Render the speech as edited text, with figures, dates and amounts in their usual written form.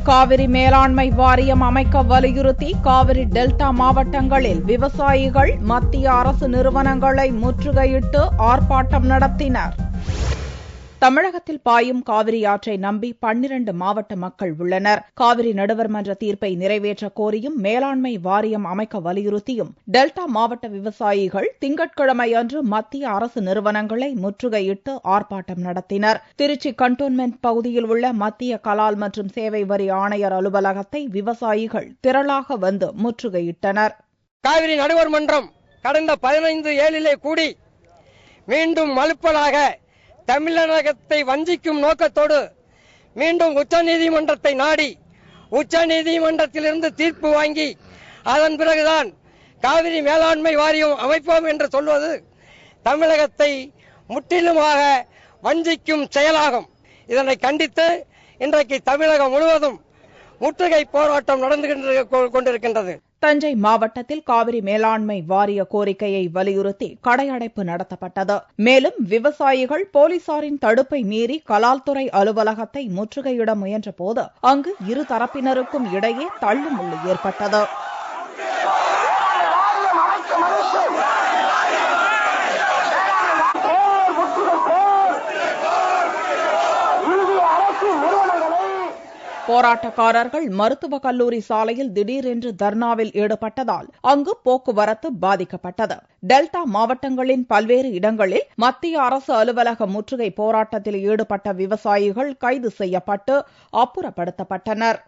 காவிரி மேலாண்மை வாரியம் அமைக்க வலியுறுத்தி காவிரி டெல்டா மாவட்டங்களில் விவசாயிகள் மத்திய அரசு நிறுவனங்களை முற்றுகையிட்டு ஆர்ப்பாட்டம் நடத்தினர். தமிழகத்தில் பாயும் காவிரி ஆற்றை நம்பி 12 மாவட்ட மக்கள் உள்ளனர். காவிரி நடுவர் மன்ற தீர்ப்பை நிறைவேற்ற கோரியும் மேலாண்மை வாரியம் அமைக்க வலியுறுத்தியும் டெல்டா மாவட்ட விவசாயிகள் திங்கட்கிழமையன்று மத்திய அரசு நிறுவனங்களை முற்றுகையிட்டு ஆர்ப்பாட்டம் நடத்தினர். திருச்சி கண்டோன்மென்ட் பகுதியில் உள்ள மத்திய கலால் மற்றும் சேவை வரி ஆணையர் அலுவலகத்தை விவசாயிகள் திரளாக வந்து முற்றுகையிட்டனர். காவிரி நடுவர் மன்றம் கடந்த 15/7 கூடி மீண்டும் மலுப்பலாக தமிழகத்தை வஞ்சிக்கும் நோக்கத்தோடு மீண்டும் உச்சநீதிமன்றத்தை நாடி உச்சநீதிமன்றத்திலிருந்து தீர்ப்பு வாங்கி அதன் பிறகுதான் காவிரி மேலாண்மை வாரியம் அமைப்போம் என்று சொல்வது தமிழகத்தை முற்றிலுமாக வஞ்சிக்கும் செயலாகும். இதனை கண்டித்து இன்றைக்கு தமிழகம் முழுவதும் முற்றுகை போராட்டம் நடந்து கொண்டிருக்கின்றது. தஞ்சை மாவட்டத்தில் காவிரி மேலாண்மை வாரிய கோரிக்கையை வலியுறுத்தி கடையடைப்பு நடத்தப்பட்டது. மேலும் விவசாயிகள் போலீசாரின் தடுப்பை மீறி கலால்துறை அலுவலகத்தை முற்றுகையிட முயன்றபோது அங்கு இரு தரப்பினருக்கும் இடையே தள்ளுமுள்ளு ஏற்பட்டது. போராட்டக்காரர்கள் மருத்துவக் கல்லூரி சாலையில் திடீரென்று தர்ணாவில் ஈடுபட்டதால் அங்கு போக்குவரத்து பாதிக்கப்பட்டது. டெல்டா மாவட்டங்களின் பல்வேறு இடங்களில் மத்திய அரசு அலுவலக முற்றுகை போராட்டத்தில் ஈடுபட்ட விவசாயிகள் கைது செய்யப்பட்டு அப்புறப்படுத்தப்பட்டனர்.